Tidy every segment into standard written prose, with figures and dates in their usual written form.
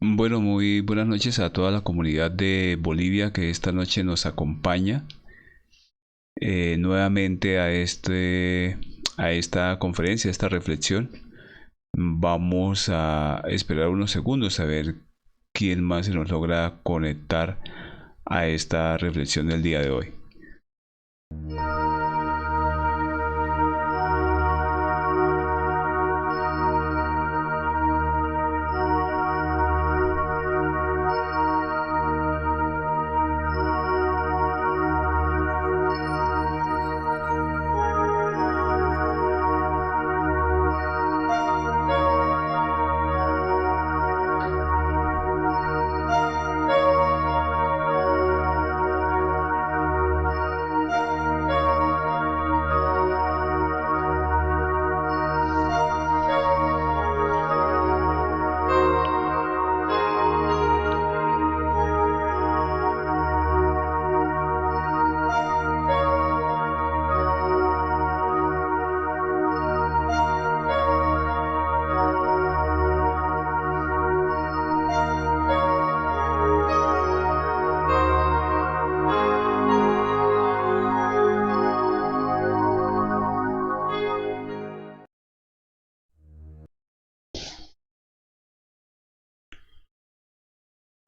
Bueno, muy buenas noches a toda la comunidad de Bolivia que esta noche nos acompaña nuevamente a esta conferencia, a esta reflexión. Vamos a esperar unos segundos a ver quién más se nos logra conectar a esta reflexión del día de hoy.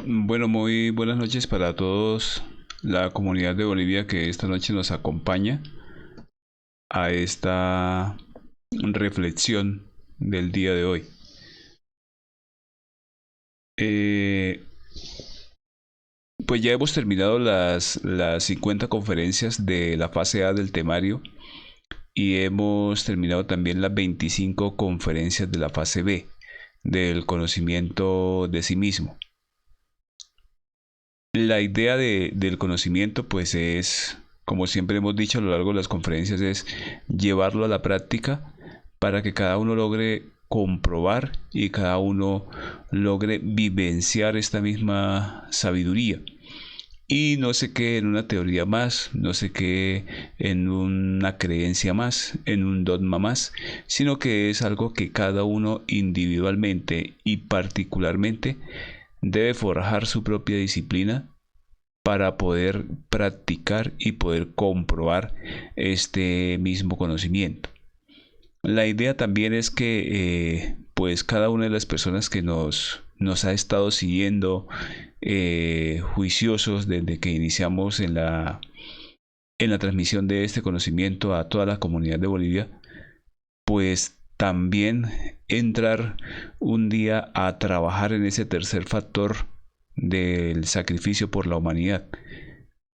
Bueno, muy buenas noches para todos la comunidad de Bolivia que esta noche nos acompaña a esta reflexión del día de hoy. Eh, Pues ya hemos terminado las 50 conferencias de la fase A del temario y hemos terminado también las 25 conferencias de la fase B del conocimiento de sí mismo. La idea del conocimiento pues es, como siempre hemos dicho a lo largo de las conferencias, es llevarlo a la práctica para que cada uno logre comprobar y cada uno logre vivenciar esta misma sabiduría. Y no se quede en una teoría más, no se quede en una creencia más, en un dogma más, sino que es algo que cada uno individualmente y particularmente debe forjar su propia disciplina para poder practicar y poder comprobar este mismo conocimiento. La idea también es que pues cada una de las personas que nos ha estado siguiendo juiciosos desde que iniciamos en la transmisión de este conocimiento a toda la comunidad de Bolivia, pues también entrar un día a trabajar en ese tercer factor del sacrificio por la humanidad,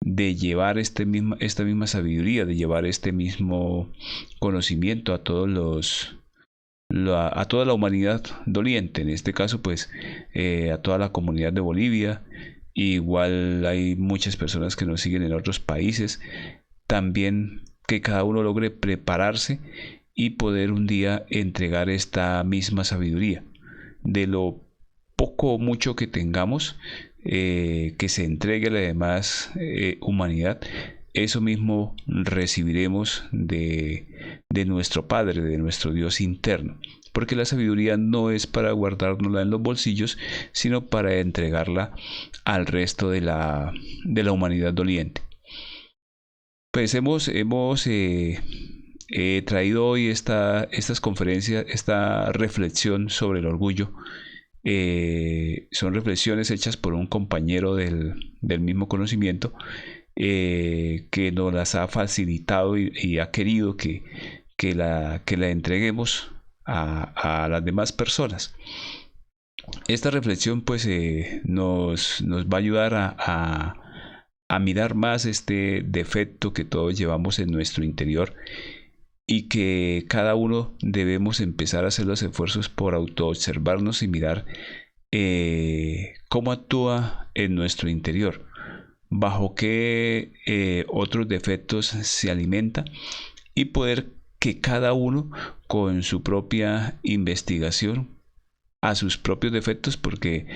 de llevar esta misma sabiduría, de llevar este mismo conocimiento a a toda la humanidad doliente, en este caso pues a toda la comunidad de Bolivia. Igual hay muchas personas que nos siguen en otros países. También que cada uno logre prepararse y poder un día entregar esta misma sabiduría. De lo poco o mucho que tengamos, que se entregue a la demás humanidad, eso mismo recibiremos de nuestro Padre, de nuestro Dios interno. Porque la sabiduría no es para guardárnosla en los bolsillos, sino para entregarla al resto de la humanidad doliente. Pues hemos traído hoy estas conferencias, esta reflexión sobre el orgullo. Son reflexiones hechas por un compañero del mismo conocimiento que nos las ha facilitado y ha querido que la entreguemos a las demás personas. Esta reflexión pues nos va a ayudar a mirar más este defecto que todos llevamos en nuestro interior y que cada uno debemos empezar a hacer los esfuerzos por autoobservarnos y mirar cómo actúa en nuestro interior, bajo qué otros defectos se alimenta y poder que cada uno con su propia investigación a sus propios defectos, porque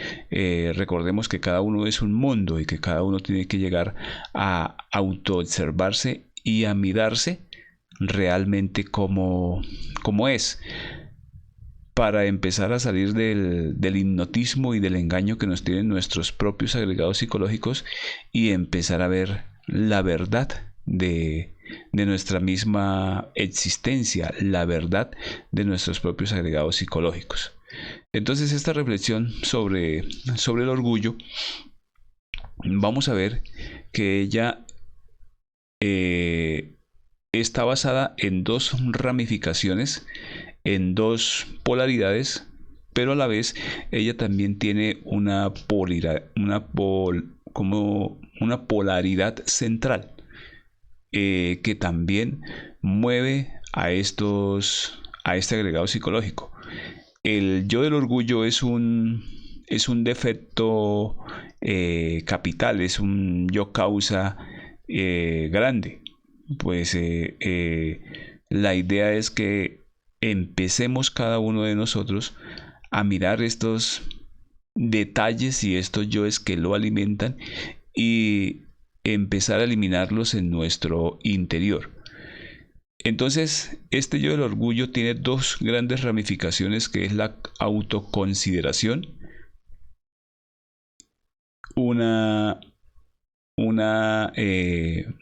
recordemos que cada uno es un mundo y que cada uno tiene que llegar a autoobservarse y a mirarse realmente como es, para empezar a salir del hipnotismo y del engaño que nos tienen nuestros propios agregados psicológicos y empezar a ver la verdad de nuestra misma existencia, la verdad de nuestros propios agregados psicológicos. Entonces, esta reflexión sobre el orgullo, vamos a ver que ella está basada en dos ramificaciones, en dos polaridades, pero a la vez ella también tiene una polaridad central, que también mueve a este agregado psicológico. El yo del orgullo es un defecto capital, es un yo causa grande. Pues la idea es que empecemos cada uno de nosotros a mirar estos detalles y estos yoes que lo alimentan y empezar a eliminarlos en nuestro interior. Entonces, este yo del orgullo tiene dos grandes ramificaciones, que es la autoconsideración, una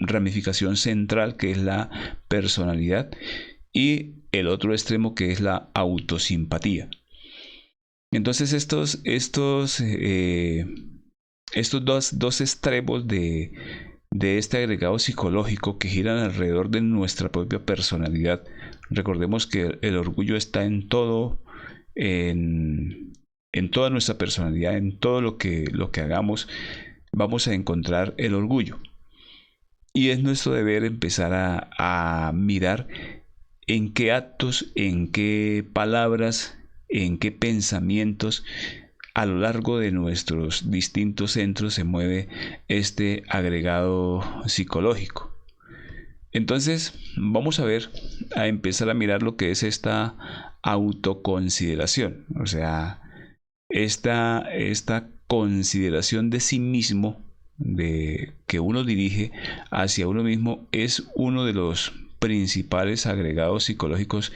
ramificación central, que es la personalidad, y el otro extremo, que es la autosimpatía. Entonces, estos dos extremos de este agregado psicológico que giran alrededor de nuestra propia personalidad. Recordemos que el orgullo está en todo, en toda nuestra personalidad, en todo lo que hagamos, vamos a encontrar el orgullo. Y es nuestro deber empezar a mirar en qué actos, en qué palabras, en qué pensamientos a lo largo de nuestros distintos centros se mueve este agregado psicológico. Entonces, vamos a empezar a mirar lo que es esta autoconsideración, o sea, esta consideración de sí mismo, de que uno dirige hacia uno mismo, es uno de los principales agregados psicológicos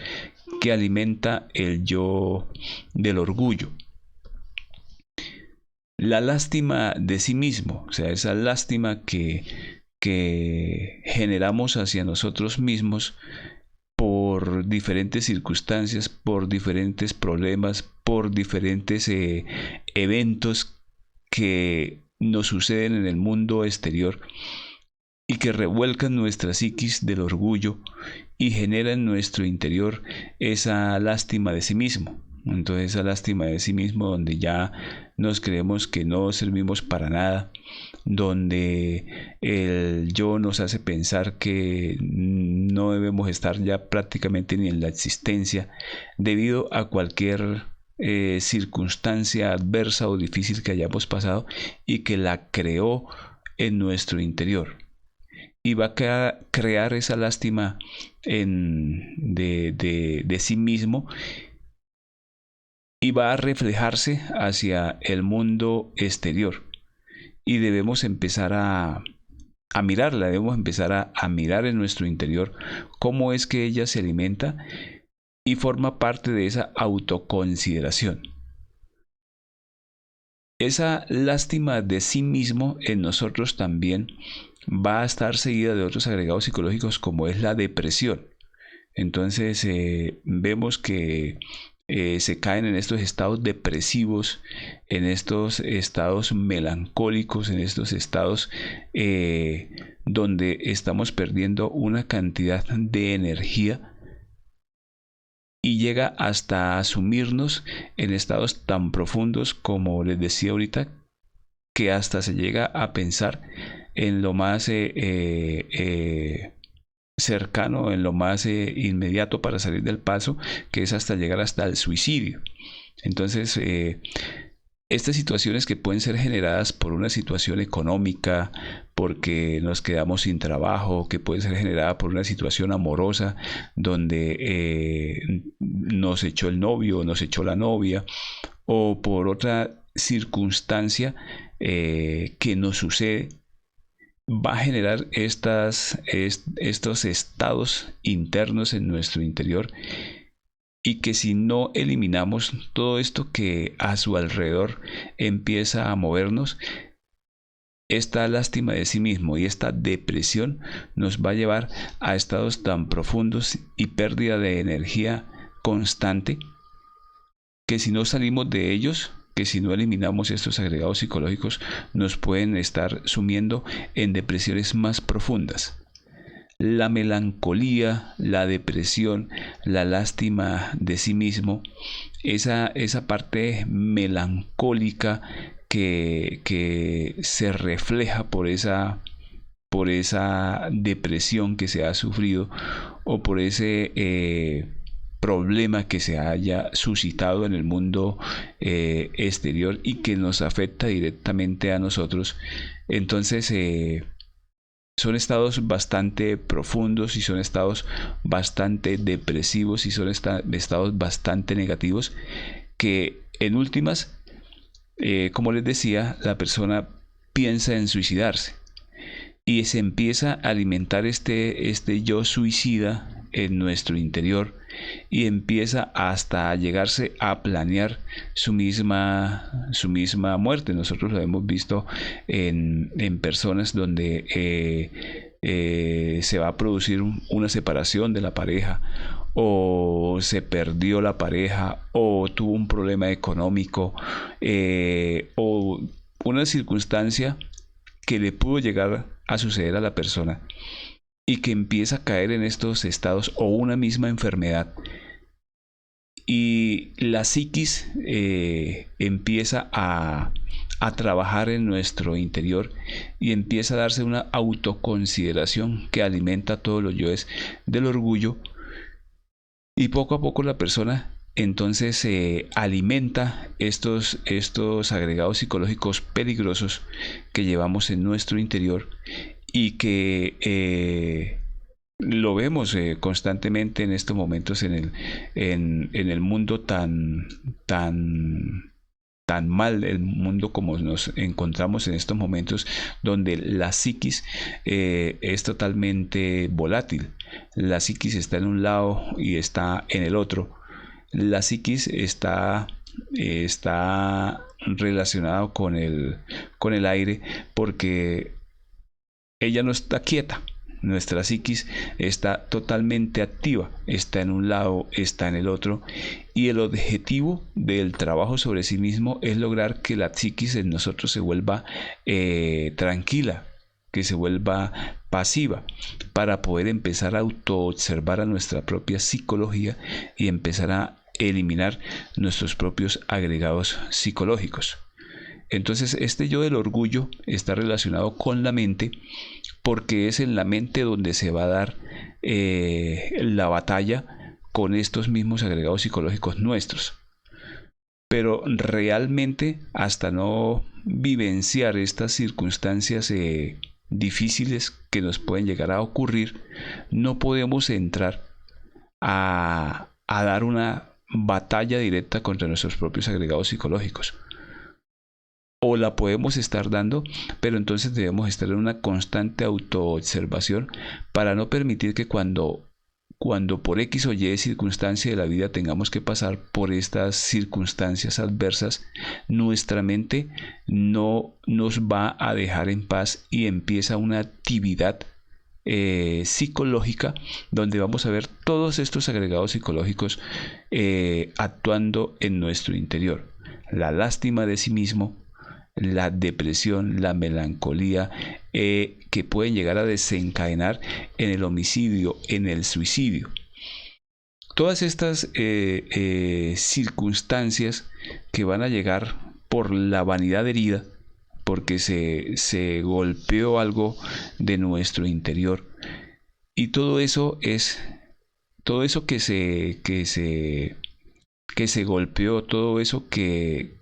que alimenta el yo del orgullo. La lástima de sí mismo, o sea, esa lástima que generamos hacia nosotros mismos por diferentes circunstancias, por diferentes problemas, por diferentes eventos que nos suceden en el mundo exterior y que revuelcan nuestra psiquis del orgullo y generan en nuestro interior esa lástima de sí mismo. Entonces, esa lástima de sí mismo, donde ya nos creemos que no servimos para nada, donde el yo nos hace pensar que no debemos estar ya prácticamente ni en la existencia, debido a cualquier circunstancia adversa o difícil que hayamos pasado y que la creó en nuestro interior. Y va a crear esa lástima de sí mismo, y va a reflejarse hacia el mundo exterior. Y debemos empezar a mirarla, debemos empezar a mirar en nuestro interior cómo es que ella se alimenta y forma parte de esa autoconsideración. Esa lástima de sí mismo en nosotros también va a estar seguida de otros agregados psicológicos, como es la depresión. Entonces vemos que se caen en estos estados depresivos, en estos estados melancólicos, en estos estados donde estamos perdiendo una cantidad de energía, y llega hasta asumirnos en estados tan profundos, como les decía ahorita, que hasta se llega a pensar en lo más cercano, en lo más inmediato para salir del paso, que es hasta llegar hasta el suicidio. Entonces, estas situaciones que pueden ser generadas por una situación económica, porque nos quedamos sin trabajo, que puede ser generada por una situación amorosa, donde nos echó el novio, nos echó la novia, o por otra circunstancia que nos sucede, va a generar estos estados internos en nuestro interior, y que si no eliminamos todo esto que a su alrededor empieza a movernos, esta lástima de sí mismo y esta depresión nos va a llevar a estados tan profundos y pérdida de energía constante, que si no salimos de ellos, que si no eliminamos estos agregados psicológicos, nos pueden estar sumiendo en depresiones más profundas. La melancolía, la depresión, la lástima de sí mismo, esa parte melancólica que se refleja por esa depresión que se ha sufrido, o por ese problema que se haya suscitado en el mundo exterior y que nos afecta directamente a nosotros. Entonces son estados bastante profundos, y son estados bastante depresivos, y son estados bastante negativos, que en últimas, como les decía, la persona piensa en suicidarse y se empieza a alimentar este yo suicida en nuestro interior, y empieza hasta a llegarse a planear su misma muerte. Nosotros lo hemos visto en personas donde se va a producir una separación de la pareja, o se perdió la pareja, o tuvo un problema económico, o una circunstancia que le pudo llegar a suceder a la persona, y que empieza a caer en estos estados, o una misma enfermedad, y la psiquis empieza a trabajar en nuestro interior, y empieza a darse una autoconsideración que alimenta todos los yoes del orgullo, y poco a poco la persona entonces alimenta estos agregados psicológicos peligrosos que llevamos en nuestro interior, y que lo vemos constantemente en estos momentos en el mundo tan mal, el mundo como nos encontramos en estos momentos, donde la psiquis es totalmente volátil. La psiquis está en un lado y está en el otro. La psiquis está relacionado con el aire, porque ella no está quieta. Nuestra psiquis está totalmente activa, está en un lado, está en el otro, y el objetivo del trabajo sobre sí mismo es lograr que la psiquis en nosotros se vuelva tranquila, que se vuelva pasiva, para poder empezar a autoobservar a nuestra propia psicología y empezar a eliminar nuestros propios agregados psicológicos. Entonces, este yo del orgullo está relacionado con la mente, porque es en la mente donde se va a dar la batalla con estos mismos agregados psicológicos nuestros. Pero realmente, hasta no vivenciar estas circunstancias difíciles que nos pueden llegar a ocurrir, no podemos entrar a dar una batalla directa contra nuestros propios agregados psicológicos. O la podemos estar dando, pero entonces debemos estar en una constante autoobservación, para no permitir que cuando por X o Y circunstancia de la vida tengamos que pasar por estas circunstancias adversas, nuestra mente no nos va a dejar en paz, y empieza una actividad psicológica, donde vamos a ver todos estos agregados psicológicos actuando en nuestro interior. La lástima de sí mismo, la depresión, la melancolía, que pueden llegar a desencadenar en el homicidio, en el suicidio. Todas estas circunstancias que van a llegar por la vanidad herida, porque se golpeó algo de nuestro interior, y todo eso que se golpeó, todo eso que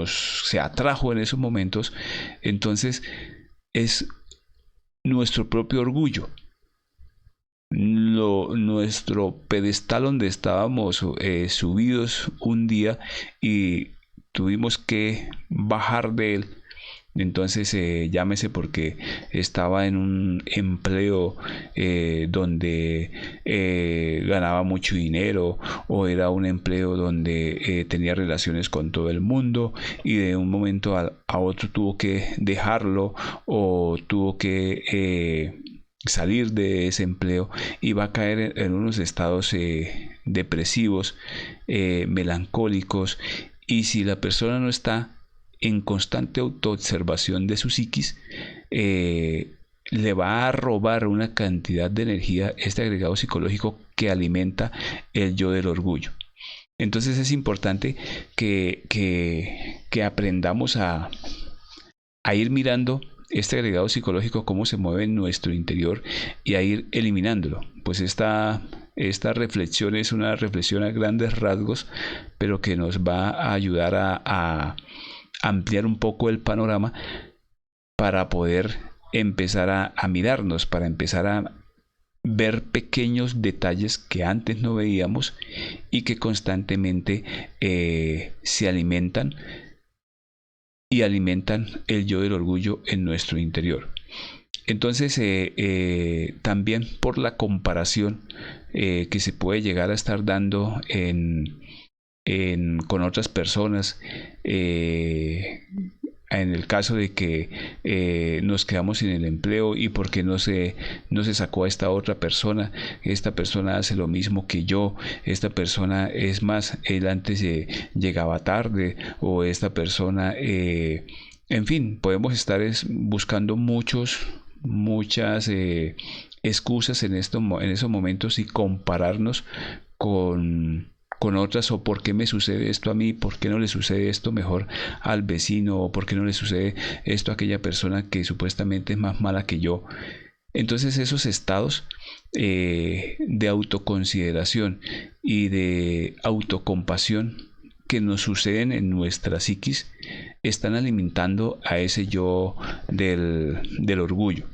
se atrajo en esos momentos, entonces es nuestro propio orgullo, nuestro pedestal donde estábamos subidos un día, y tuvimos que bajar de él Entonces, llámese porque estaba en un empleo donde ganaba mucho dinero, o era un empleo donde tenía relaciones con todo el mundo y de un momento a otro tuvo que dejarlo, o tuvo que salir de ese empleo, y va a caer en unos estados depresivos, melancólicos. Y si la persona no está en constante autoobservación de su psiquis, le va a robar una cantidad de energía este agregado psicológico que alimenta el yo del orgullo. Entonces es importante que aprendamos a ir mirando este agregado psicológico, cómo se mueve en nuestro interior, y a ir eliminándolo. Pues esta reflexión es una reflexión a grandes rasgos, pero que nos va a ayudar a ampliar un poco el panorama para poder empezar a mirarnos, para empezar a ver pequeños detalles que antes no veíamos y que constantemente se alimentan y alimentan el yo del orgullo en nuestro interior. Entonces, también por la comparación que se puede llegar a estar dando con otras personas, en el caso de que nos quedamos sin el empleo, y por qué no se sacó a esta otra persona, esta persona hace lo mismo que yo, esta persona, es más, él antes llegaba tarde, o esta persona, en fin, podemos estar buscando muchas excusas en esos momentos, y compararnos con otras, o por qué me sucede esto a mí, por qué no le sucede esto mejor al vecino, o por qué no le sucede esto a aquella persona que supuestamente es más mala que yo. Entonces esos estados de autoconsideración y de autocompasión que nos suceden en nuestra psiquis están alimentando a ese yo del orgullo.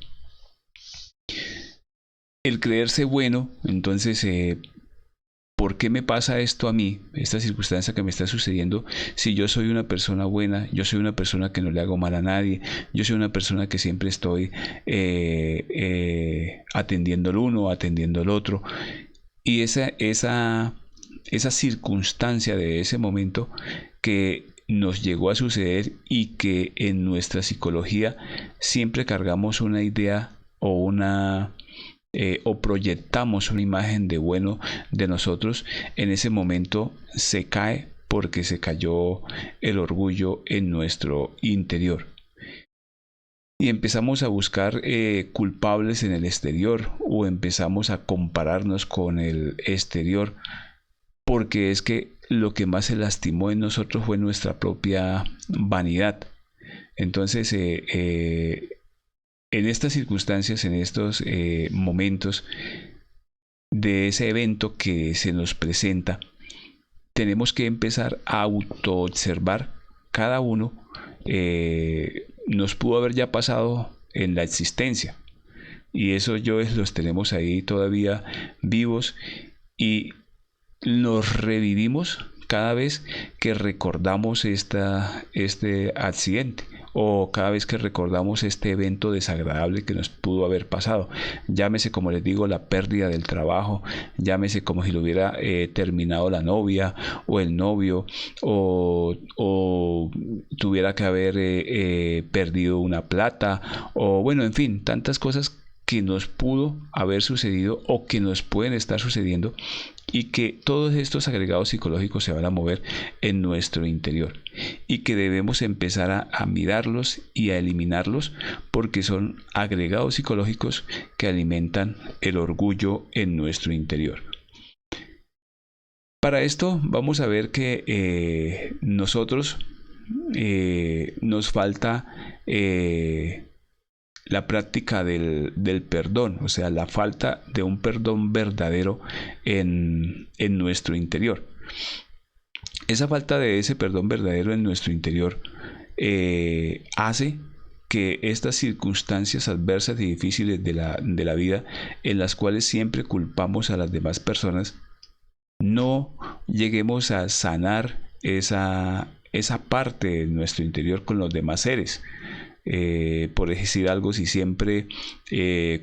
El creerse bueno, entonces, ¿por qué me pasa esto a mí, esta circunstancia que me está sucediendo, si yo soy una persona buena, yo soy una persona que no le hago mal a nadie, yo soy una persona que siempre estoy atendiendo al uno, atendiendo al otro? Y esa circunstancia de ese momento que nos llegó a suceder, y que en nuestra psicología siempre cargamos una idea o proyectamos una imagen de bueno de nosotros, en ese momento se cae, porque se cayó el orgullo en nuestro interior. Y empezamos a buscar culpables en el exterior, o empezamos a compararnos con el exterior, porque es que lo que más se lastimó en nosotros fue nuestra propia vanidad. Entonces, en estas circunstancias, en estos momentos de ese evento que se nos presenta, tenemos que empezar a autoobservar cada uno. Nos pudo haber ya pasado en la existencia, y esos yoes los tenemos ahí todavía vivos, y los revivimos cada vez que recordamos este accidente, o cada vez que recordamos este evento desagradable que nos pudo haber pasado. Llámese, como les digo, la pérdida del trabajo, llámese como si lo hubiera terminado la novia o el novio, o tuviera que haber perdido una plata, o bueno, en fin, tantas cosas que nos pudo haber sucedido o que nos pueden estar sucediendo, y que todos estos agregados psicológicos se van a mover en nuestro interior, y que debemos empezar a mirarlos y a eliminarlos, porque son agregados psicológicos que alimentan el orgullo en nuestro interior. Para esto vamos a ver que nosotros nos falta la práctica del perdón, o sea, la falta de un perdón verdadero en nuestro interior. Esa falta de ese perdón verdadero en nuestro interior hace que estas circunstancias adversas y difíciles de la vida, en las cuales siempre culpamos a las demás personas, no lleguemos a sanar esa parte de nuestro interior con los demás seres. Por decir algo, si siempre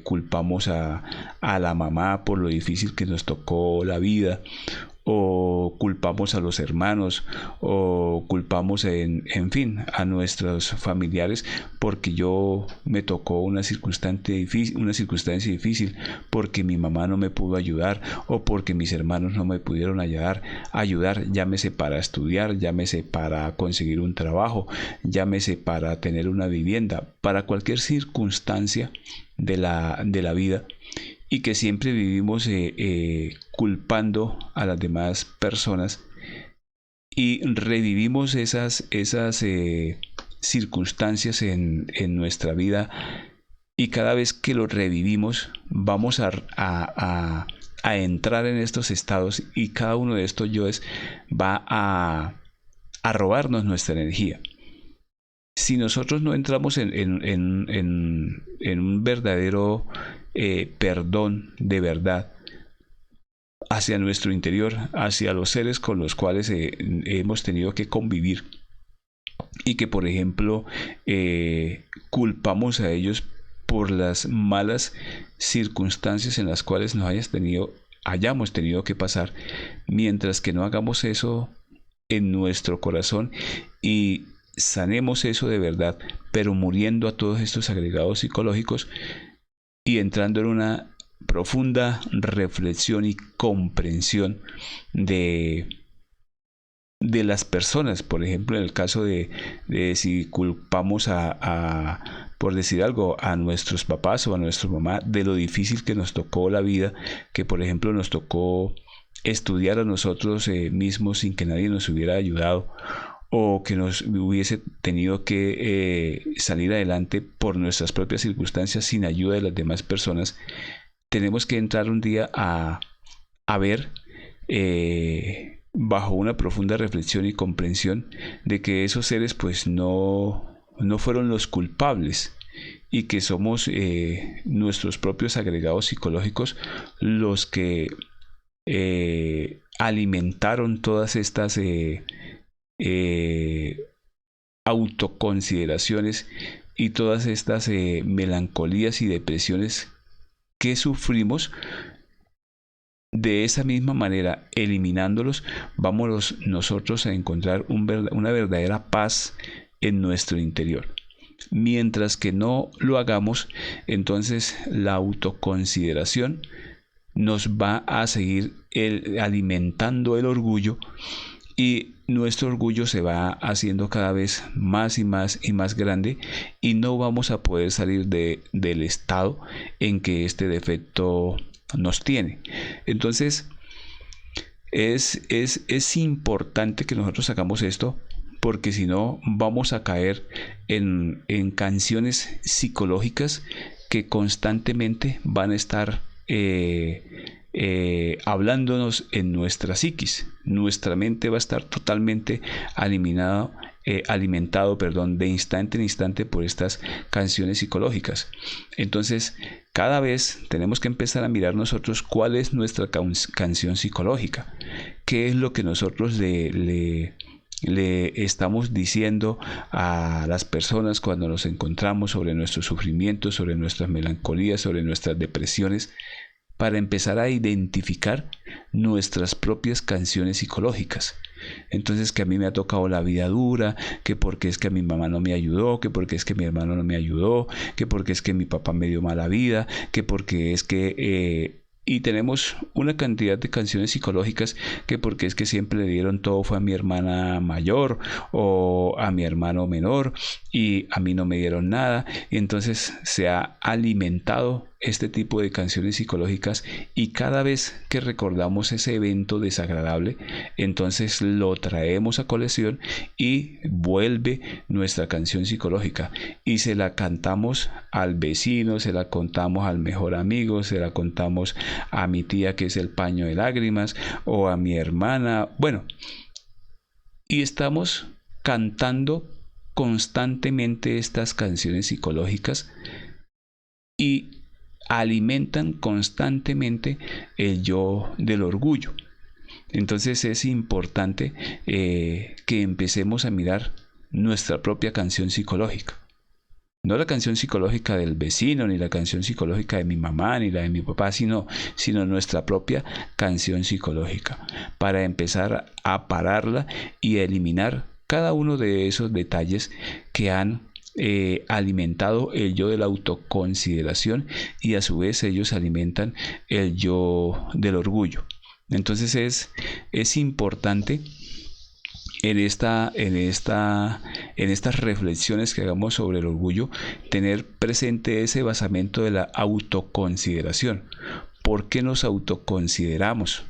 culpamos a la mamá por lo difícil que nos tocó la vida, o culpamos a los hermanos, o culpamos en fin a nuestros familiares porque yo me tocó una circunstancia difícil, porque mi mamá no me pudo ayudar, o porque mis hermanos no me pudieron ayudar, llámese para estudiar, llámese para conseguir un trabajo, llámese para tener una vivienda, para cualquier circunstancia de la vida, y que siempre vivimos culpando a las demás personas, y revivimos esas circunstancias en nuestra vida, y cada vez que lo revivimos vamos a entrar en estos estados, y cada uno de estos yoes va a robarnos nuestra energía. Si nosotros no entramos en un verdadero perdón de verdad hacia nuestro interior, hacia los seres con los cuales hemos tenido que convivir, y que por ejemplo culpamos a ellos por las malas circunstancias en las cuales hayamos tenido que pasar, mientras que no hagamos eso en nuestro corazón y sanemos eso de verdad, pero muriendo a todos estos agregados psicológicos y entrando en una profunda reflexión y comprensión de las personas. Por ejemplo, en el caso de si culpamos por decir algo, a nuestros papás o a nuestra mamá de lo difícil que nos tocó la vida, que por ejemplo nos tocó estudiar a nosotros mismos sin que nadie nos hubiera ayudado, o que nos hubiese tenido que salir adelante por nuestras propias circunstancias sin ayuda de las demás personas. Tenemos que entrar un día a ver bajo una profunda reflexión y comprensión de que esos seres pues no fueron los culpables, y que somos nuestros propios agregados psicológicos los que alimentaron todas estas autoconsideraciones y todas estas melancolías y depresiones que sufrimos. De esa misma manera, eliminándolos, vamos nosotros a encontrar una verdadera paz en nuestro interior. Mientras que no lo hagamos, entonces la autoconsideración nos va a seguir alimentando el orgullo, y nuestro orgullo se va haciendo cada vez más y más y más grande, y no vamos a poder salir del estado en que este defecto nos tiene. Entonces es importante que nosotros hagamos esto, porque si no vamos a caer en canciones psicológicas que constantemente van a estar hablándonos en nuestra psiquis. Nuestra mente va a estar totalmente alimentado de instante en instante por estas canciones psicológicas. Entonces, cada vez tenemos que empezar a mirar nosotros cuál es nuestra canción psicológica, qué es lo que nosotros le estamos diciendo a las personas cuando nos encontramos, sobre nuestros sufrimientos, sobre nuestras melancolías, sobre nuestras depresiones, para empezar a identificar nuestras propias canciones psicológicas. Entonces, que a mí me ha tocado la vida dura, que porque es que a mi mamá no me ayudó, que porque es que mi hermano no me ayudó, que porque es que mi papá me dio mala vida, que porque es que y tenemos una cantidad de canciones psicológicas, que porque es que siempre le dieron todo fue a mi hermana mayor o a mi hermano menor, y a mí no me dieron nada. Y entonces se ha alimentado este tipo de canciones psicológicas, y cada vez que recordamos ese evento desagradable, entonces lo traemos a colación y vuelve nuestra canción psicológica, y se la cantamos al vecino, se la contamos al mejor amigo, se la contamos a mi tía que es el paño de lágrimas, o a mi hermana, bueno, y estamos cantando constantemente estas canciones psicológicas, y alimentan constantemente el yo del orgullo. Entonces es importante que empecemos a mirar nuestra propia canción psicológica. No la canción psicológica del vecino, ni la canción psicológica de mi mamá, ni la de mi papá, sino nuestra propia canción psicológica, para empezar a pararla y a eliminar cada uno de esos detalles que han alimentado el yo de la autoconsideración, y a su vez ellos alimentan el yo del orgullo. Entonces es importante en estas reflexiones que hagamos sobre el orgullo, tener presente ese basamento de la autoconsideración. ¿Por qué nos autoconsideramos?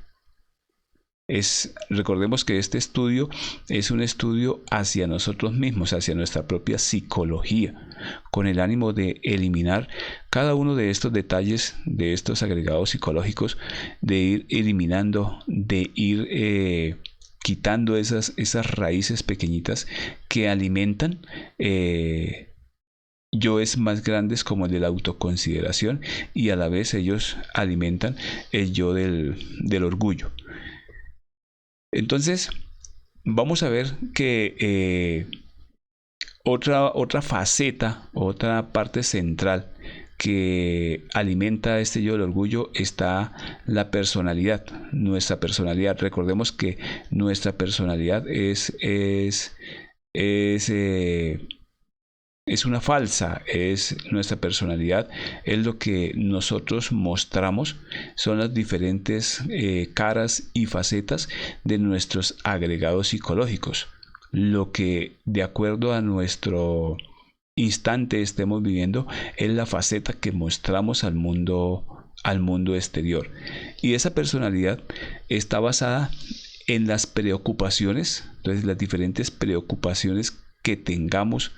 Recordemos que este estudio es un estudio hacia nosotros mismos, hacia nuestra propia psicología, con el ánimo de eliminar cada uno de estos detalles, de estos agregados psicológicos, de ir eliminando, de ir quitando esas raíces pequeñitas que alimentan yoes más grandes, como el de la autoconsideración, y a la vez ellos alimentan el yo del orgullo. Entonces, vamos a ver que otra faceta, otra parte central que alimenta este yo del orgullo está la personalidad, nuestra personalidad. Recordemos que nuestra personalidad es una falsa, nuestra personalidad es lo que nosotros mostramos, son las diferentes caras y facetas de nuestros agregados psicológicos, lo que de acuerdo a nuestro instante estemos viviendo es la faceta que mostramos al mundo exterior. Y esa personalidad está basada en las preocupaciones, entonces las diferentes preocupaciones que tengamos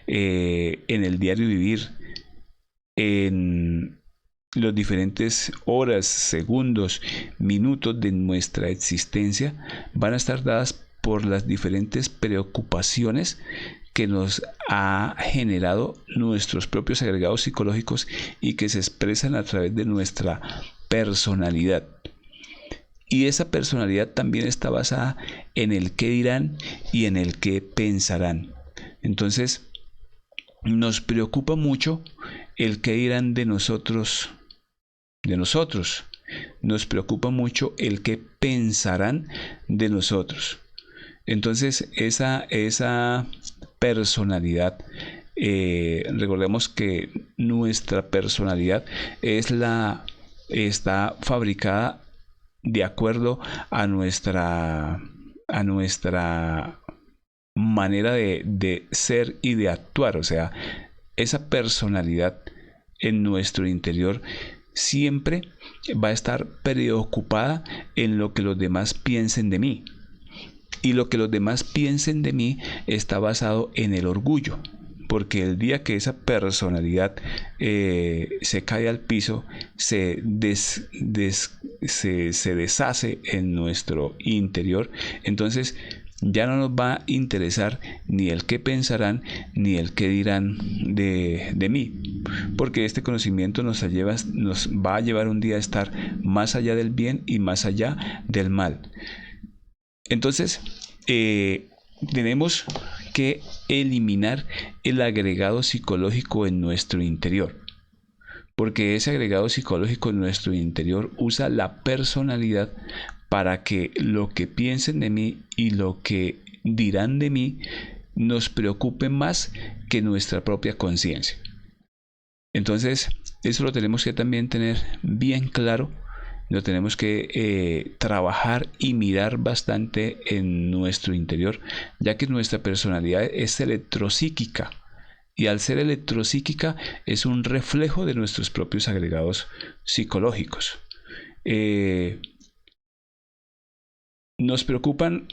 en el diario vivir, en los diferentes horas, segundos, minutos de nuestra existencia, van a estar dadas por las diferentes preocupaciones que nos ha generado nuestros propios agregados psicológicos y que se expresan a través de nuestra personalidad. Y esa personalidad también está basada en el qué dirán y en el qué pensarán. Entonces, nos preocupa mucho el qué dirán de nosotros. Nos preocupa mucho el qué pensarán de nosotros. Entonces, esa personalidad, recordemos que nuestra personalidad está fabricada de acuerdo a nuestra manera de ser y de actuar. O sea, esa personalidad en nuestro interior siempre va a estar preocupada en lo que los demás piensen de mí. Y lo que los demás piensen de mí está basado en el orgullo. Porque el día que esa personalidad se cae al piso, se deshace en nuestro interior, entonces ya no nos va a interesar ni el qué pensarán ni el qué dirán de mí, porque este conocimiento nos va a llevar un día a estar más allá del bien y más allá del mal. Entonces tenemos que eliminar el agregado psicológico en nuestro interior, porque ese agregado psicológico en nuestro interior usa la personalidad para que lo que piensen de mí y lo que dirán de mí nos preocupe más que nuestra propia conciencia. Entonces, eso lo tenemos que también tener bien claro. Lo tenemos que trabajar y mirar bastante en nuestro interior, ya que nuestra personalidad es electropsíquica, y al ser electropsíquica es un reflejo de nuestros propios agregados psicológicos. Nos preocupan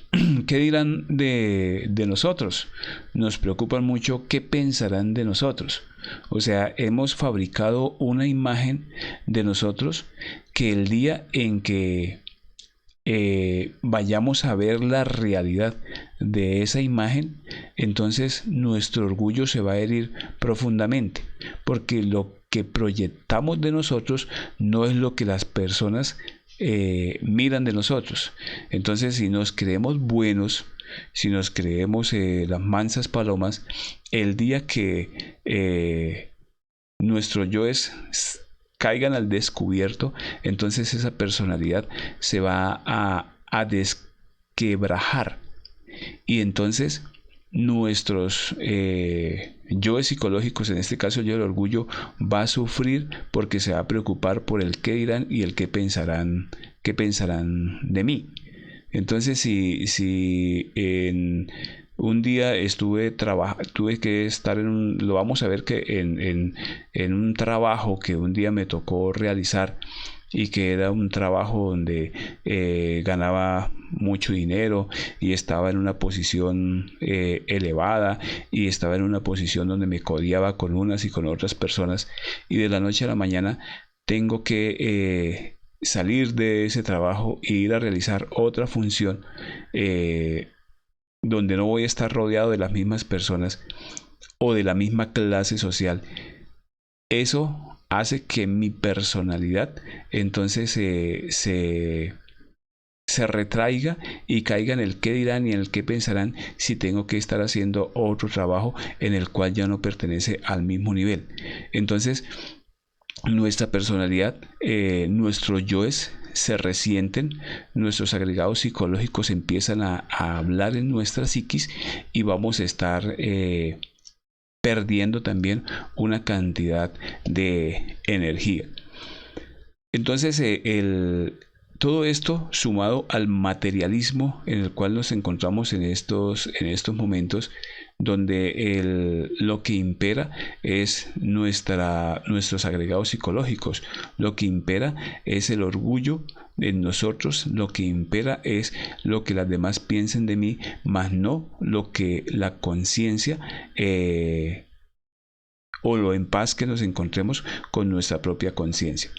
qué dirán de nosotros, nos preocupan mucho qué pensarán de nosotros. O sea, hemos fabricado una imagen de nosotros que el día en que vayamos a ver la realidad de esa imagen, entonces nuestro orgullo se va a herir profundamente, porque lo que proyectamos de nosotros no es lo que las personas miran de nosotros. Entonces, si nos creemos buenos, si nos creemos las mansas palomas, el día que nuestros yoes caigan al descubierto, entonces esa personalidad se va a desquebrajar. Y entonces nuestros yoes psicológicos, en este caso yo el orgullo, va a sufrir porque se va a preocupar por el qué dirán y el qué pensarán de mí. Entonces, si en un día tuve que estar lo vamos a ver que en un trabajo que un día me tocó realizar y que era un trabajo donde ganaba mucho dinero y estaba en una posición elevada y estaba en una posición donde me codiaba con unas y con otras personas, y de la noche a la mañana tengo que salir de ese trabajo e ir a realizar otra función donde no voy a estar rodeado de las mismas personas o de la misma clase social. Eso hace que mi personalidad entonces se retraiga y caiga en el qué dirán y en el qué pensarán si tengo que estar haciendo otro trabajo en el cual ya no pertenece al mismo nivel. Entonces, nuestra personalidad, nuestros yoes se resienten, nuestros agregados psicológicos empiezan a hablar en nuestra psiquis y vamos a estar perdiendo también una cantidad de energía. Entonces, todo esto sumado al materialismo en el cual nos encontramos en estos momentos, donde lo que impera es nuestros agregados psicológicos, lo que impera es el orgullo en nosotros, lo que impera es lo que las demás piensen de mí, más no lo que la conciencia o lo en paz que nos encontremos con nuestra propia conciencia.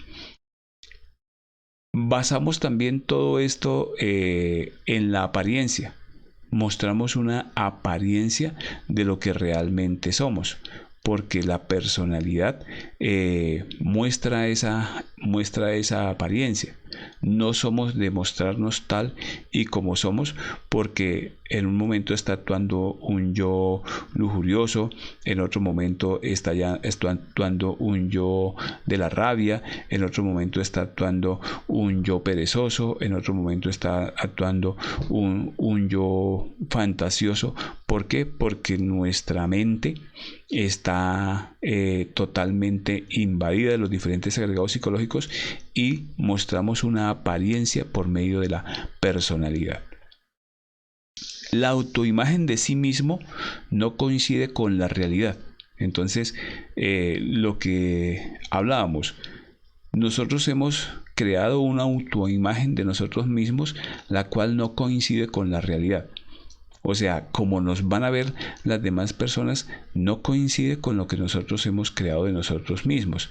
Basamos también todo esto en la apariencia. Mostramos una apariencia de lo que realmente somos, porque la personalidad muestra esa apariencia. No somos de mostrarnos tal y como somos, porque en un momento está actuando un yo lujurioso, en otro momento está actuando un yo de la rabia, en otro momento está actuando un yo perezoso, en otro momento está actuando un yo fantasioso. ¿Por qué? Porque nuestra mente está totalmente invadida de los diferentes agregados psicológicos y mostramos una apariencia por medio de la personalidad. La autoimagen de sí mismo no coincide con la realidad. Entonces, lo que hablábamos, nosotros hemos creado una autoimagen de nosotros mismos, la cual no coincide con la realidad. O sea, como nos van a ver las demás personas, no coincide con lo que nosotros hemos creado de nosotros mismos.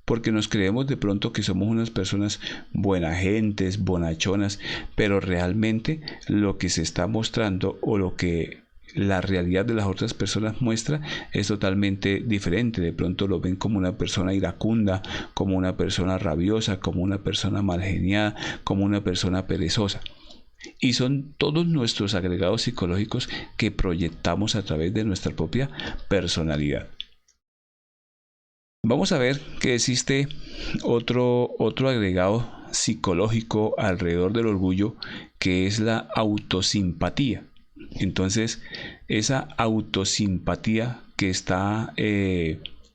Porque nos creemos de pronto que somos unas personas buenas gentes, bonachonas, pero realmente lo que se está mostrando o lo que la realidad de las otras personas muestra es totalmente diferente. De pronto lo ven como una persona iracunda, como una persona rabiosa, como una persona malgeniada, como una persona perezosa. Y son todos nuestros agregados psicológicos que proyectamos a través de nuestra propia personalidad. Vamos a ver que existe otro agregado psicológico alrededor del orgullo, que es la autosimpatía. Entonces, esa autosimpatía que está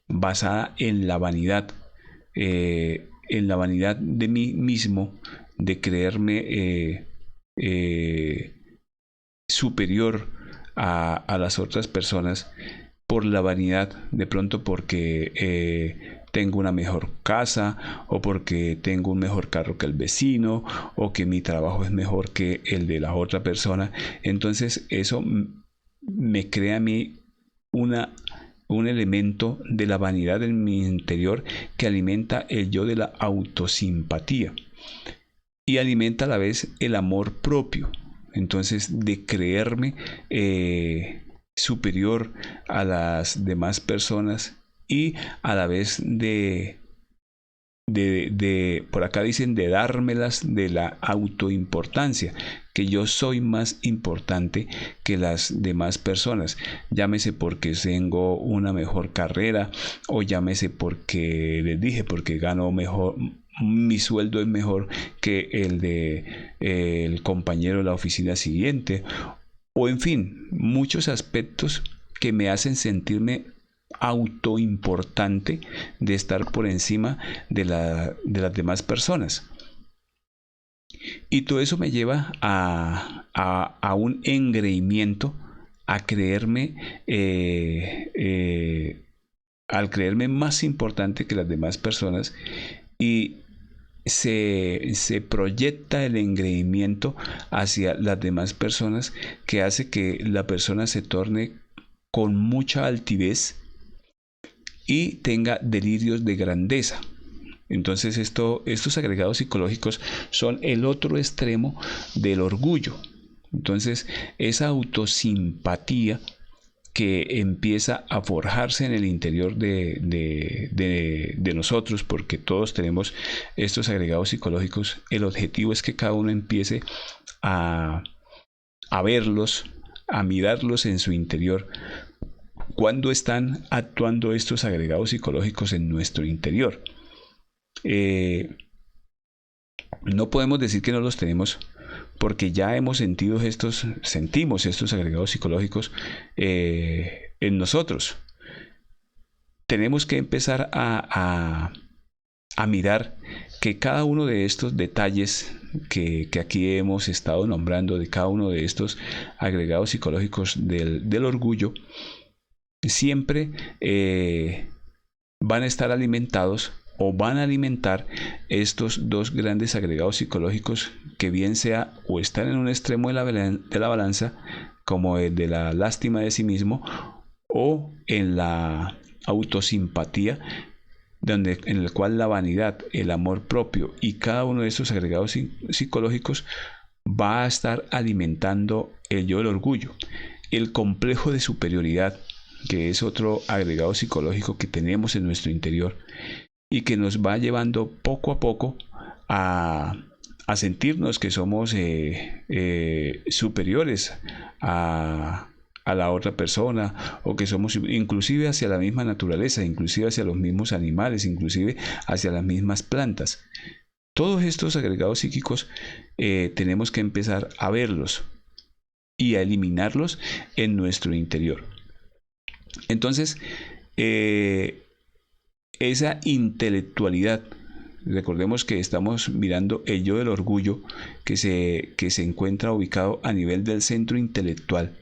basada en la vanidad de mí mismo, de creerme superior a las otras personas, por la vanidad, de pronto porque tengo una mejor casa, o porque tengo un mejor carro que el vecino, o que mi trabajo es mejor que el de la otra persona. Entonces eso me crea a mí un elemento de la vanidad en mi interior que alimenta el yo de la autosimpatía y alimenta a la vez el amor propio. Entonces, de creerme superior a las demás personas y a la vez de por acá dicen, de dármelas de la autoimportancia, que yo soy más importante que las demás personas, llámese porque tengo una mejor carrera, o llámese porque les dije, porque gano mejor, mi sueldo es mejor que el de el compañero de la oficina siguiente, o en fin, muchos aspectos que me hacen sentirme autoimportante, de estar por encima de las demás personas. Y todo eso me lleva a un engreimiento, a creerme, al creerme más importante que las demás personas, y se proyecta el engreimiento hacia las demás personas, que hace que la persona se torne con mucha altivez y tenga delirios de grandeza. Entonces estos agregados psicológicos son el otro extremo del orgullo. Entonces esa autosimpatía que empieza a forjarse en el interior de nosotros, porque todos tenemos estos agregados psicológicos, el objetivo es que cada uno empiece a verlos, a mirarlos en su interior, cuando están actuando estos agregados psicológicos en nuestro interior. No podemos decir que no los tenemos, porque ya sentimos estos agregados psicológicos en nosotros. Tenemos que empezar a mirar que cada uno de estos detalles que aquí hemos estado nombrando, de cada uno de estos agregados psicológicos del orgullo, siempre van a estar alimentados, o van a alimentar, estos dos grandes agregados psicológicos, que bien sea o están en un extremo de la balanza, como el de la lástima de sí mismo, o en la autosimpatía, en el cual la vanidad, el amor propio y cada uno de estos agregados psicológicos va a estar alimentando el yo del orgullo. El complejo de superioridad, que es otro agregado psicológico que tenemos en nuestro interior, y que nos va llevando poco a poco a sentirnos que somos superiores a la otra persona, o que somos inclusive hacia la misma naturaleza, inclusive hacia los mismos animales, inclusive hacia las mismas plantas. Todos estos agregados psíquicos tenemos que empezar a verlos y a eliminarlos en nuestro interior. Entonces, esa intelectualidad, recordemos que estamos mirando el yo del orgullo, que se encuentra ubicado a nivel del centro intelectual.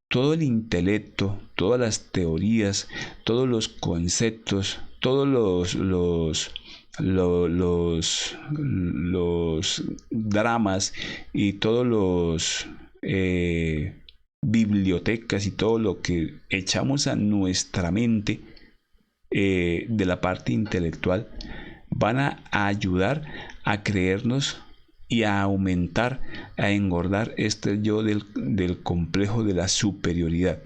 Todo el intelecto, todas las teorías, todos los conceptos, todos los dramas y todos los bibliotecas y todo lo que echamos a nuestra mente de la parte intelectual, van a ayudar a creernos y a aumentar, a engordar este yo del complejo de la superioridad.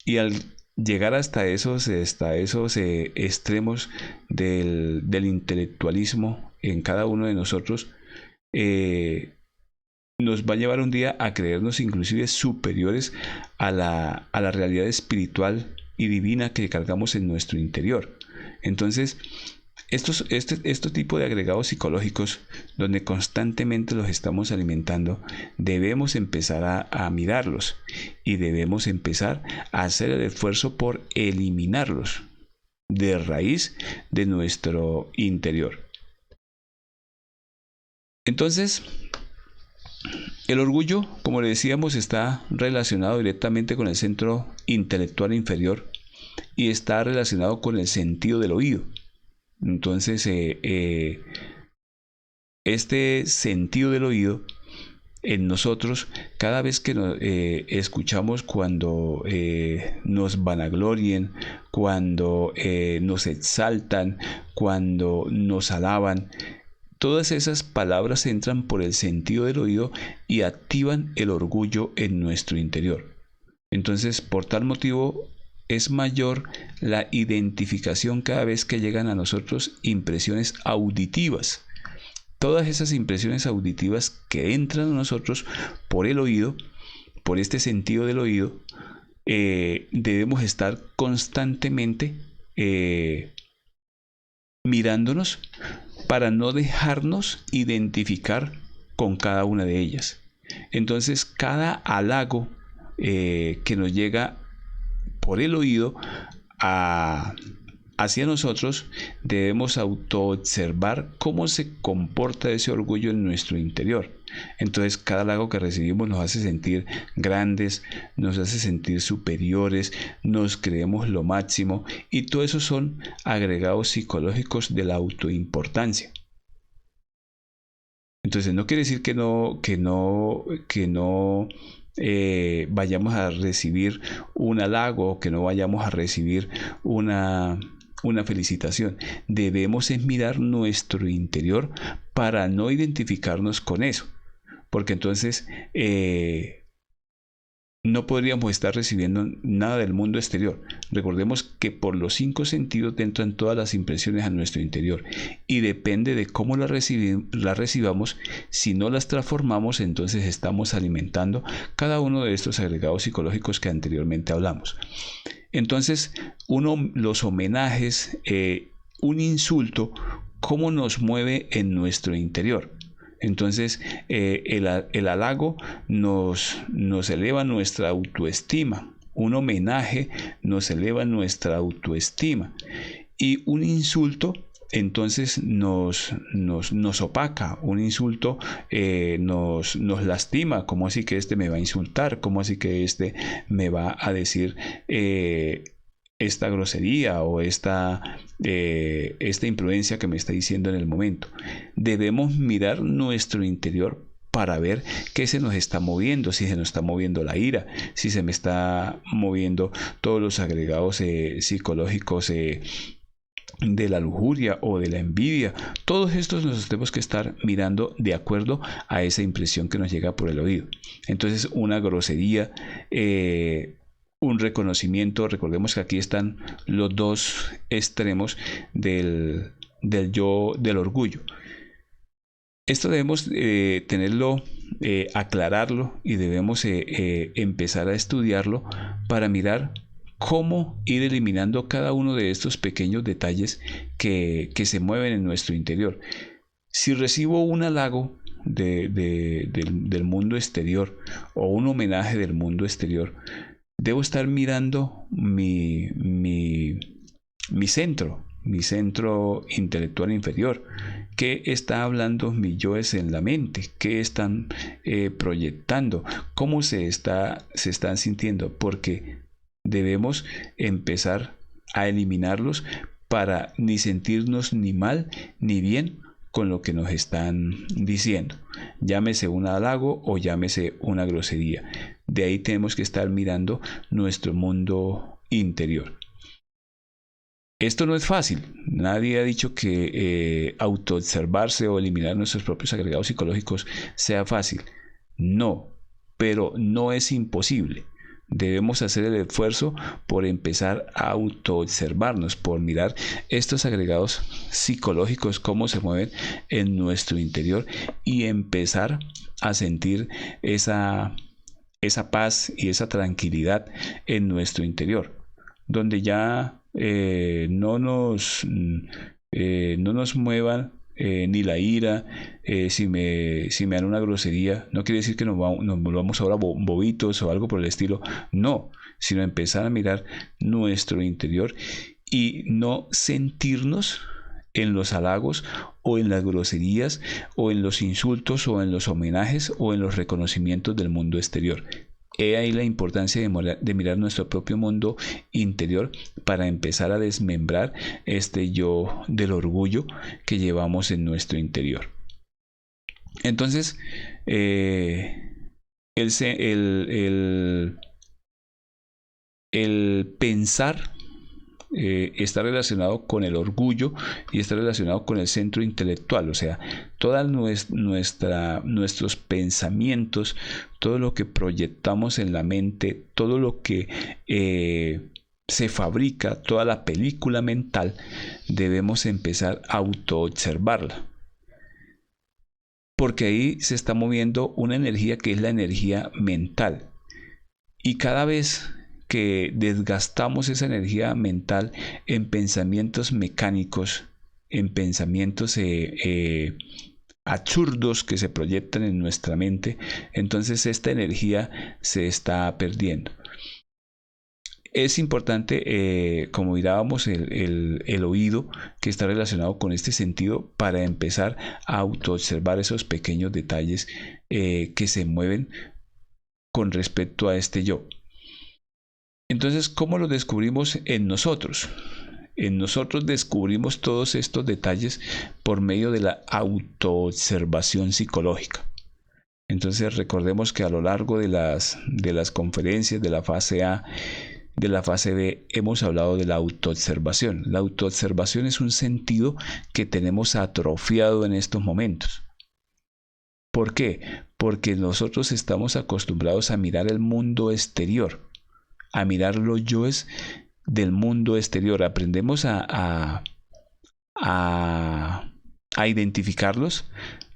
Y al llegar hasta esos extremos del intelectualismo en cada uno de nosotros, nos va a llevar un día a creernos inclusive superiores a la realidad espiritual y divina que cargamos en nuestro interior. Entonces, este tipo de agregados psicológicos, donde constantemente los estamos alimentando, debemos empezar a mirarlos, y debemos empezar a hacer el esfuerzo por eliminarlos de raíz de nuestro interior. Entonces, el orgullo, como le decíamos, está relacionado directamente con el centro intelectual inferior y está relacionado con el sentido del oído. Entonces, este sentido del oído en nosotros, cada vez que escuchamos cuando nos vanaglorien, cuando nos exaltan, cuando nos alaban, todas esas palabras entran por el sentido del oído y activan el orgullo en nuestro interior. Entonces, por tal motivo, es mayor la identificación cada vez que llegan a nosotros impresiones auditivas. Todas esas impresiones auditivas que entran a nosotros por el oído, por este sentido del oído, debemos estar constantemente mirándonos para no dejarnos identificar con cada una de ellas. Entonces, cada halago que nos llega por el oído hacia nosotros, debemos autoobservar cómo se comporta ese orgullo en nuestro interior. Entonces, cada halago que recibimos nos hace sentir grandes, nos hace sentir superiores, nos creemos lo máximo, y todo eso son agregados psicológicos de la autoimportancia. Entonces, no quiere decir que no vayamos a recibir un halago, que no vayamos a recibir una felicitación. Debemos es mirar nuestro interior para no identificarnos con eso, porque entonces no podríamos estar recibiendo nada del mundo exterior. Recordemos que por los 5 sentidos entran todas las impresiones a nuestro interior, y depende de cómo las recibamos. Si no las transformamos, entonces estamos alimentando cada uno de estos agregados psicológicos que anteriormente hablamos. Entonces, los homenajes, un insulto, ¿cómo nos mueve en nuestro interior? Entonces, el halago nos eleva nuestra autoestima. Un homenaje nos eleva nuestra autoestima. Y un insulto, entonces, nos opaca. Un insulto nos lastima. ¿Cómo así que este me va a insultar? ¿Cómo así que este me va a decir esta grosería o esta imprudencia que me está diciendo en el momento? Debemos mirar nuestro interior para ver qué se nos está moviendo, si se nos está moviendo la ira, si se me está moviendo todos los agregados psicológicos de la lujuria o de la envidia. Todos estos nos tenemos que estar mirando de acuerdo a esa impresión que nos llega por el oído. Entonces, una grosería, un reconocimiento. Recordemos que aquí están los dos extremos del orgullo. Esto debemos tenerlo, aclararlo, y debemos empezar a estudiarlo para mirar cómo ir eliminando cada uno de estos pequeños detalles que se mueven en nuestro interior. Si recibo un halago del mundo exterior o un homenaje del mundo exterior, debo estar mirando mi centro intelectual inferior. ¿Qué está hablando mis yoes en la mente? ¿Qué están proyectando? ¿Cómo se están sintiendo? Porque debemos empezar a eliminarlos para ni sentirnos ni mal ni bien con lo que nos están diciendo. Llámese un halago o llámese una grosería. De ahí tenemos que estar mirando nuestro mundo interior. Esto no es fácil. Nadie ha dicho que autoobservarse o eliminar nuestros propios agregados psicológicos sea fácil. No, pero no es imposible. Debemos hacer el esfuerzo por empezar a autoobservarnos, por mirar estos agregados psicológicos, cómo se mueven en nuestro interior, y empezar a sentir esa paz y esa tranquilidad en nuestro interior, donde ya no nos muevan ni la ira. Si me dan una grosería, no quiere decir que nos volvamos ahora bobitos o algo por el estilo. No, sino empezar a mirar nuestro interior y no sentirnos en los halagos o en las groserías o en los insultos o en los homenajes o en los reconocimientos del mundo exterior. He ahí la importancia de mirar nuestro propio mundo interior para empezar a desmembrar este yo del orgullo que llevamos en nuestro interior. Entonces, el pensar está relacionado con el orgullo y está relacionado con el centro intelectual. O sea, todos nuestros pensamientos, todo lo que proyectamos en la mente, todo lo que se fabrica toda la película mental, debemos empezar a autoobservarla. Porque ahí se está moviendo una energía que es la energía mental. Y cada vez que desgastamos esa energía mental en pensamientos mecánicos, en pensamientos absurdos que se proyectan en nuestra mente, entonces esta energía se está perdiendo. Es importante, como mirábamos, el oído, que está relacionado con este sentido, para empezar a autoobservar esos pequeños detalles que se mueven con respecto a este yo. Entonces, ¿cómo lo descubrimos en nosotros? En nosotros descubrimos todos estos detalles por medio de la autoobservación psicológica. Entonces, recordemos que a lo largo de las conferencias de la fase A, de la fase B, hemos hablado de la autoobservación. La autoobservación es un sentido que tenemos atrofiado en estos momentos. ¿Por qué? Porque nosotros estamos acostumbrados a mirar el mundo exterior, a mirar los yoes del mundo exterior. Aprendemos a identificarlos,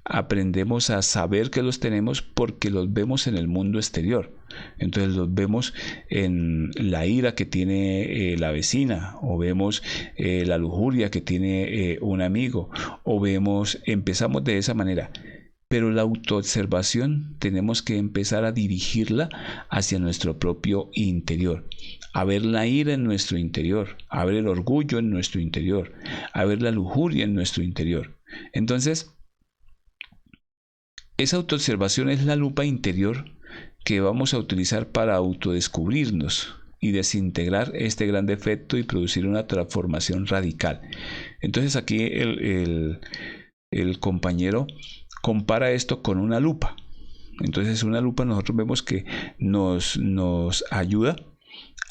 aprendemos a saber que los tenemos porque los vemos en el mundo exterior. Entonces los vemos en la ira que tiene la vecina, o vemos la lujuria que tiene un amigo, o empezamos de esa manera. Pero la autoobservación tenemos que empezar a dirigirla hacia nuestro propio interior, a ver la ira en nuestro interior, a ver el orgullo en nuestro interior, a ver la lujuria en nuestro interior. Entonces, esa autoobservación es la lupa interior que vamos a utilizar para autodescubrirnos y desintegrar este gran defecto y producir una transformación radical. Entonces aquí el compañero compara esto con una lupa. Entonces una lupa nosotros vemos que nos ayuda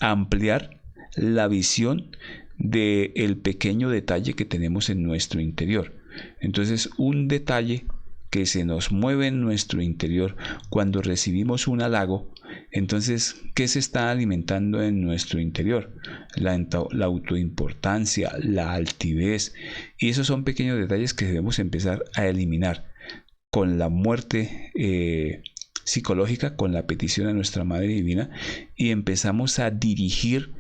a ampliar la visión del pequeño detalle que tenemos en nuestro interior. Entonces un detalle que se nos mueve en nuestro interior cuando recibimos un halago, entonces, ¿qué se está alimentando en nuestro interior? La autoimportancia, la altivez, y esos son pequeños detalles que debemos empezar a eliminar con la muerte psicológica, con la petición a nuestra Madre Divina, y empezamos a dirigir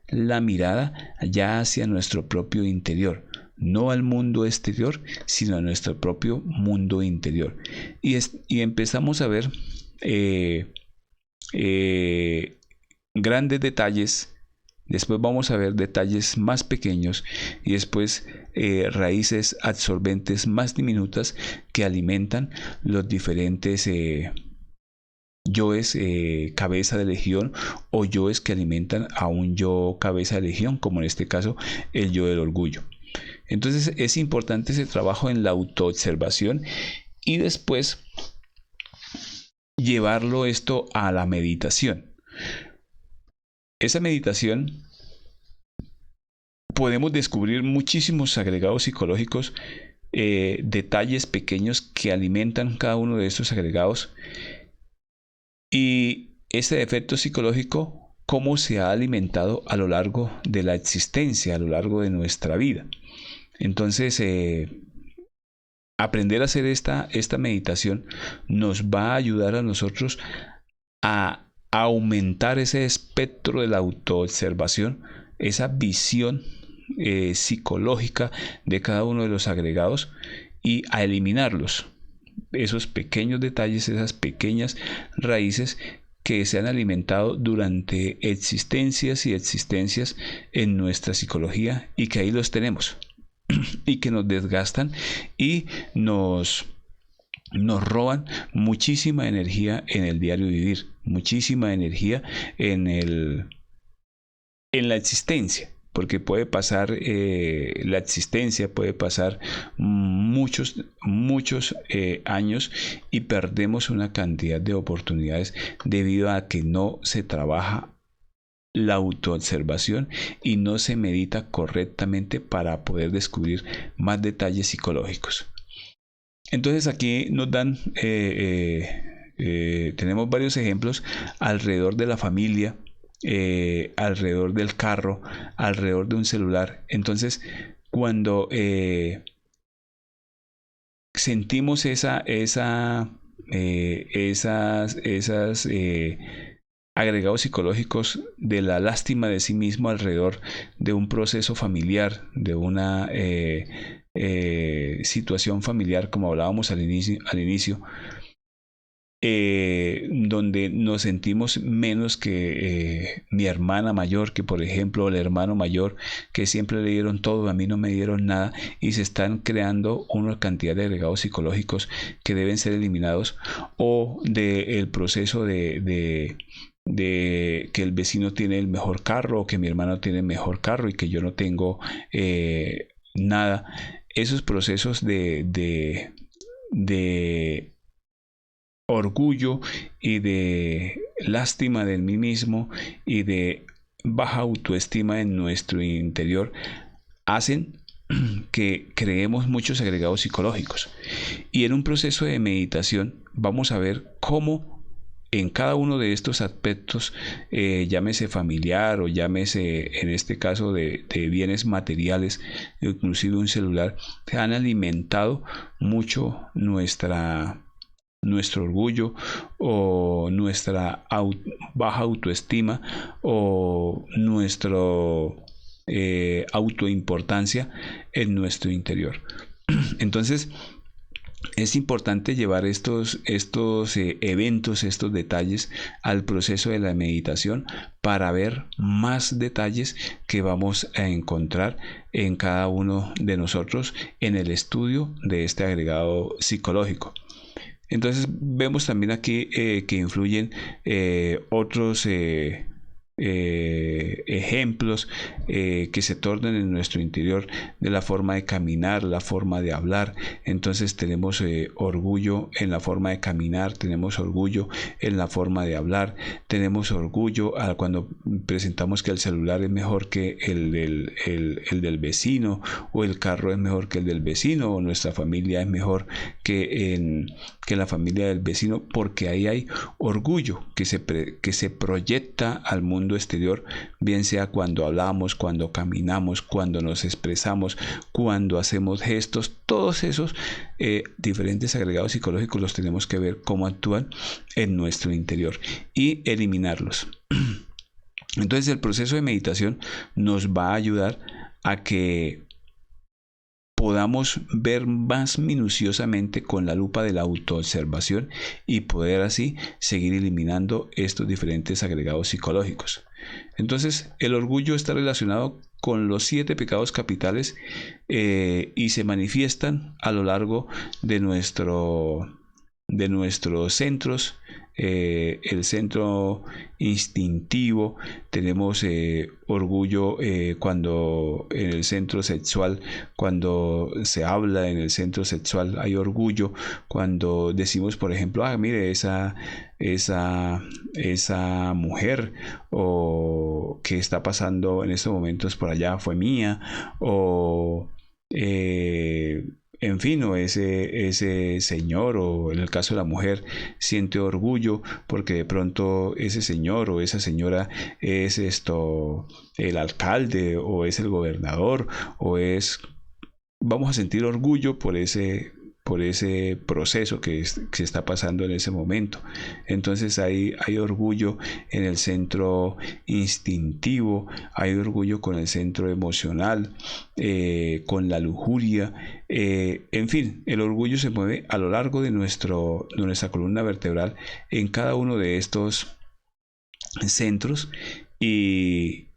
la mirada ya hacia nuestro propio interior, no al mundo exterior, sino a nuestro propio mundo interior. Y empezamos a ver grandes detalles, después vamos a ver detalles más pequeños, y después raíces absorbentes más diminutas que alimentan los diferentes yoes cabeza de legión, o yoes que alimentan a un yo cabeza de legión, como en este caso el yo del orgullo. Entonces es importante ese trabajo en la autoobservación, y después llevarlo esto a la meditación. Esa meditación podemos descubrir muchísimos agregados psicológicos, detalles pequeños que alimentan cada uno de estos agregados, y ese efecto psicológico, cómo se ha alimentado a lo largo de la existencia, a lo largo de nuestra vida. Entonces, aprender a hacer esta meditación nos va a ayudar a nosotros a aumentar ese espectro de la autoobservación, esa visión psicológica de cada uno de los agregados, y a eliminarlos, esos pequeños detalles, esas pequeñas raíces que se han alimentado durante existencias y existencias en nuestra psicología, y que ahí los tenemos y que nos desgastan y nos roban muchísima energía en el diario vivir, muchísima energía en la existencia, porque puede pasar la existencia, puede pasar muchos años, y perdemos una cantidad de oportunidades debido a que no se trabaja la autoobservación y no se medita correctamente para poder descubrir más detalles psicológicos. Entonces aquí nos dan tenemos varios ejemplos alrededor de la familia, alrededor del carro, alrededor de un celular. Entonces, cuando sentimos esas agregados psicológicos de la lástima de sí mismo alrededor de un proceso familiar, de una situación familiar, como hablábamos al inicio, donde nos sentimos menos que mi hermana mayor, que por ejemplo el hermano mayor, que siempre le dieron todo, a mí no me dieron nada, y se están creando una cantidad de agregados psicológicos que deben ser eliminados, o del proceso de que el vecino tiene el mejor carro, o que mi hermano tiene el mejor carro y que yo no tengo nada. Esos procesos de orgullo y de lástima de mí mismo y de baja autoestima en nuestro interior hacen que creemos muchos agregados psicológicos. Y en un proceso de meditación vamos a ver cómo en cada uno de estos aspectos, llámese familiar o llámese en este caso de bienes materiales, inclusive un celular, se han alimentado mucho nuestro orgullo o nuestra baja autoestima o nuestro autoimportancia en nuestro interior. Entonces es importante llevar estos eventos, estos detalles al proceso de la meditación para ver más detalles que vamos a encontrar en cada uno de nosotros en el estudio de este agregado psicológico. Entonces vemos también aquí que influyen otros ejemplos que se tornan en nuestro interior, de la forma de caminar, la forma de hablar. Entonces tenemos orgullo en la forma de caminar, tenemos orgullo en la forma de hablar, tenemos orgullo cuando presentamos que el celular es mejor que el del vecino, o el carro es mejor que el del vecino, o nuestra familia es mejor que la familia del vecino, porque ahí hay orgullo que se proyecta al mundo exterior, bien sea cuando hablamos, cuando caminamos, cuando nos expresamos, cuando hacemos gestos. Todos esos diferentes agregados psicológicos los tenemos que ver cómo actúan en nuestro interior y eliminarlos. Entonces el proceso de meditación nos va a ayudar a que podamos ver más minuciosamente con la lupa de la autoobservación y poder así seguir eliminando estos diferentes agregados psicológicos. Entonces, el orgullo está relacionado con los 7 pecados capitales y se manifiestan a lo largo de nuestros centros. El centro instintivo, tenemos orgullo cuando en el centro sexual, cuando se habla en el centro sexual hay orgullo, cuando decimos por ejemplo, mire esa mujer o que está pasando en estos momentos por allá fue mía, o en fin, o ese señor, o en el caso de la mujer, siente orgullo porque de pronto ese señor o esa señora es el alcalde, o es el gobernador, vamos a sentir orgullo por ese proceso que se está pasando en ese momento. Entonces hay orgullo en el centro instintivo, hay orgullo con el centro emocional, con la lujuria, en fin, el orgullo se mueve a lo largo de nuestra columna vertebral en cada uno de estos centros, y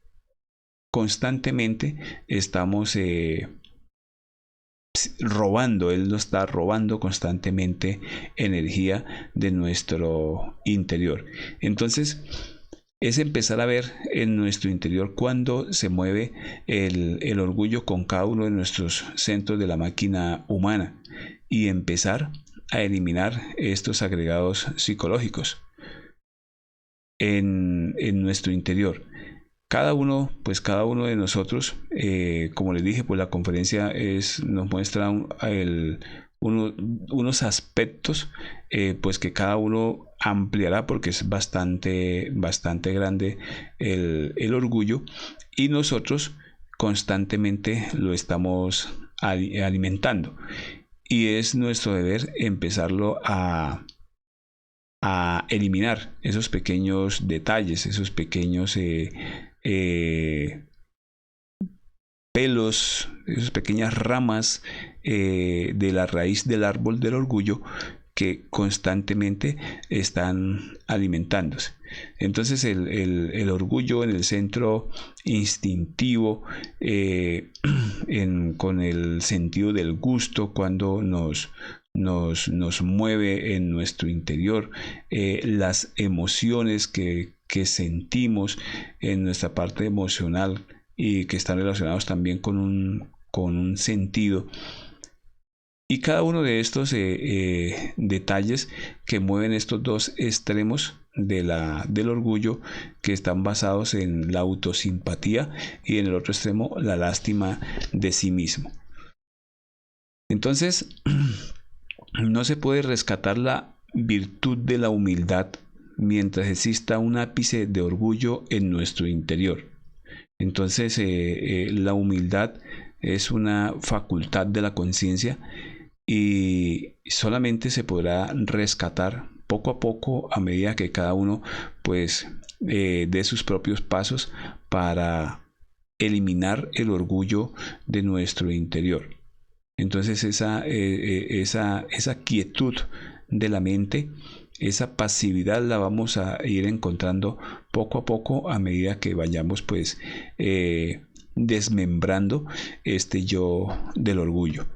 constantemente estamos robando, él nos está robando constantemente energía de nuestro interior. Entonces es empezar a ver en nuestro interior cuando se mueve el orgullo con cada uno de nuestros centros de la máquina humana, y empezar a eliminar estos agregados psicológicos en nuestro interior. Cada uno de nosotros, como les dije, pues la conferencia nos muestra unos aspectos pues que cada uno ampliará, porque es bastante grande el orgullo, y nosotros constantemente lo estamos alimentando, y es nuestro deber empezarlo a eliminar esos pequeños detalles, esos pequeños pelos, esas pequeñas ramas de la raíz del árbol del orgullo, que constantemente están alimentándose. Entonces el orgullo en el centro instintivo, con el sentido del gusto, cuando nos mueve en nuestro interior, las emociones que sentimos en nuestra parte emocional, y que están relacionados también con un sentido. Y cada uno de estos detalles que mueven estos dos extremos del orgullo, que están basados en la autosimpatía, y en el otro extremo la lástima de sí mismo. Entonces, no se puede rescatar la virtud de la humildad mientras exista un ápice de orgullo en nuestro interior. Entonces, la humildad es una facultad de la conciencia, y solamente se podrá rescatar poco a poco, a medida que cada uno pues dé sus propios pasos para eliminar el orgullo de nuestro interior. Entonces esa quietud de la mente, esa pasividad, la vamos a ir encontrando poco a poco, a medida que vayamos pues desmembrando este yo del orgullo.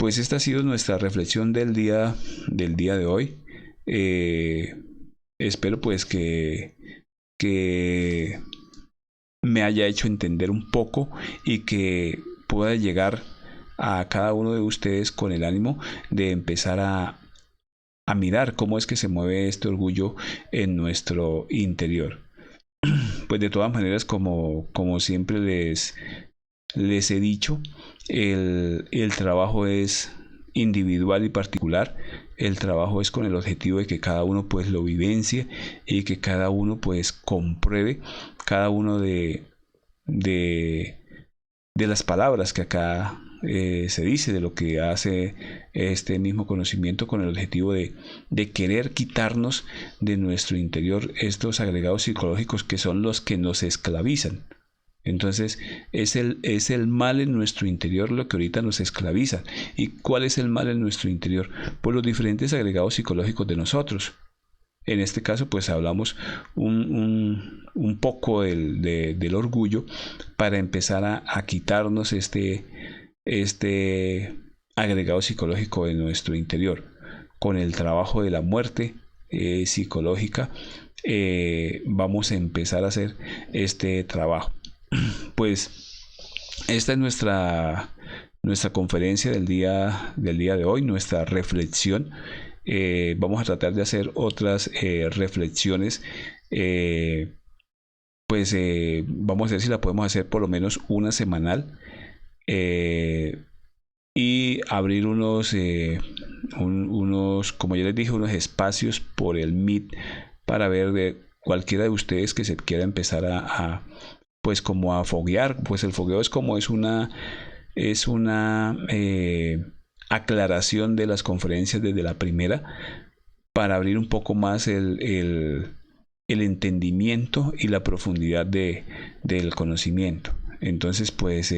Pues esta ha sido nuestra reflexión del día de hoy. Espero pues que me haya hecho entender un poco, y que pueda llegar a cada uno de ustedes con el ánimo de empezar a mirar cómo es que se mueve este orgullo en nuestro interior. Pues de todas maneras, como siempre les he dicho, el trabajo es individual y particular. El trabajo es con el objetivo de que cada uno pues lo vivencie, y que cada uno pues compruebe cada uno de las palabras que acá se dice, de lo que hace este mismo conocimiento, con el objetivo de querer quitarnos de nuestro interior estos agregados psicológicos, que son los que nos esclavizan. Entonces es el mal en nuestro interior lo que ahorita nos esclaviza. ¿Y cuál es el mal en nuestro interior? Pues los diferentes agregados psicológicos de nosotros. En este caso pues hablamos un poco del orgullo, para empezar a quitarnos este agregado psicológico de nuestro interior. Con el trabajo de la muerte psicológica vamos a empezar a hacer este trabajo. Pues esta es nuestra conferencia del día de hoy, nuestra reflexión. Vamos a tratar de hacer otras reflexiones. Vamos a ver si la podemos hacer por lo menos una semanal, y abrir unos, como ya les dije, unos espacios por el Meet, para ver de cualquiera de ustedes que se quiera empezar pues como a foguear. Pues el fogueo es una aclaración de las conferencias desde la primera, para abrir un poco más el entendimiento y la profundidad del conocimiento. Entonces pues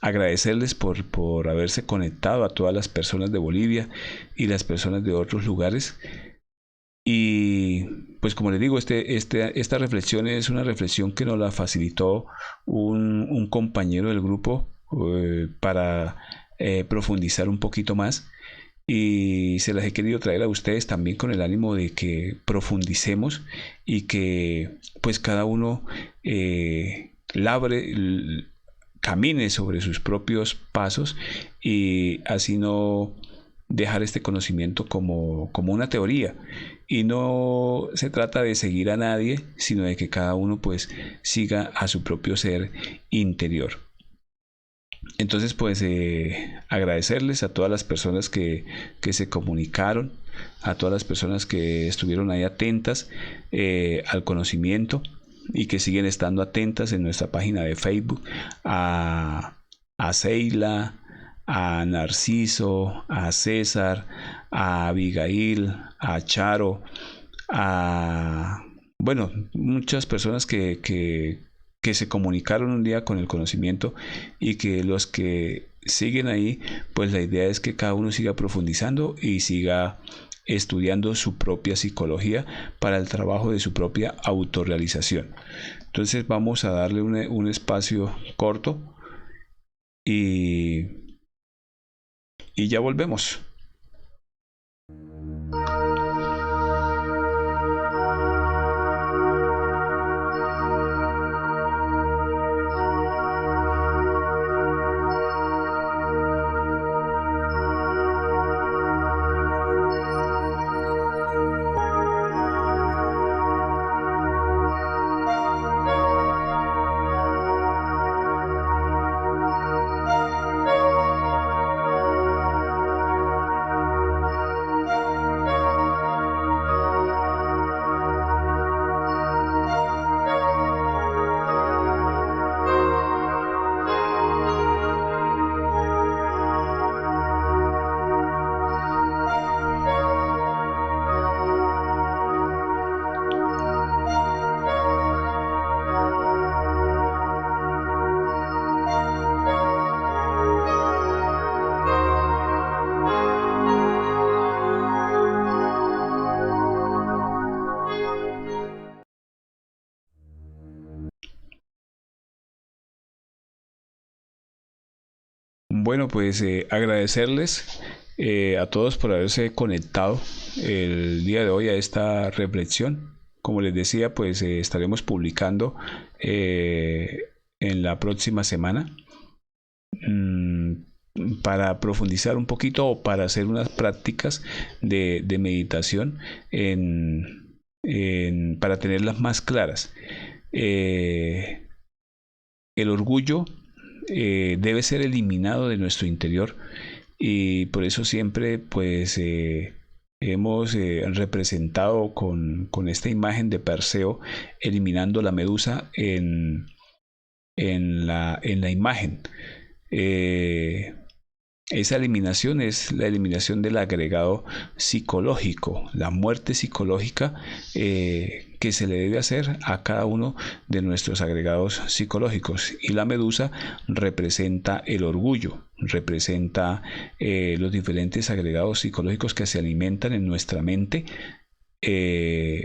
agradecerles por haberse conectado, a todas las personas de Bolivia y las personas de otros lugares. Y pues como les digo, esta reflexión es una reflexión que nos la facilitó un compañero del grupo, para profundizar un poquito más, y se las he querido traer a ustedes también con el ánimo de que profundicemos, y que pues cada uno camine sobre sus propios pasos, y así no dejar este conocimiento como una teoría. Y no se trata de seguir a nadie, sino de que cada uno pues siga a su propio ser interior. Entonces, pues agradecerles a todas las personas que se comunicaron, a todas las personas que estuvieron ahí atentas al conocimiento y que siguen estando atentas en nuestra página de Facebook, a Seila, a Narciso, a César, a Abigail, a Charo, a, bueno, muchas personas que se comunicaron un día con el conocimiento, y que los que siguen ahí, pues la idea es que cada uno siga profundizando y siga estudiando su propia psicología para el trabajo de su propia autorrealización. Entonces vamos a darle un espacio corto y, y ya volvemos. Bueno, pues agradecerles a todos por haberse conectado el día de hoy a esta reflexión. Como les decía, pues estaremos publicando en la próxima semana, para profundizar un poquito o para hacer unas prácticas de meditación para tenerlas más claras. El orgullo debe ser eliminado de nuestro interior, y por eso siempre pues hemos representado con esta imagen de Perseo eliminando la medusa en la imagen. Esa eliminación es la eliminación del agregado psicológico, la muerte psicológica que se le debe hacer a cada uno de nuestros agregados psicológicos. Y la medusa representa el orgullo, representa los diferentes agregados psicológicos que se alimentan en nuestra mente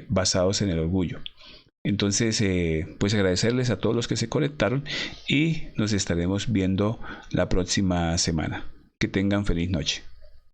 basados en el orgullo. Entonces, pues agradecerles a todos los que se conectaron, y nos estaremos viendo la próxima semana. Que tengan feliz noche.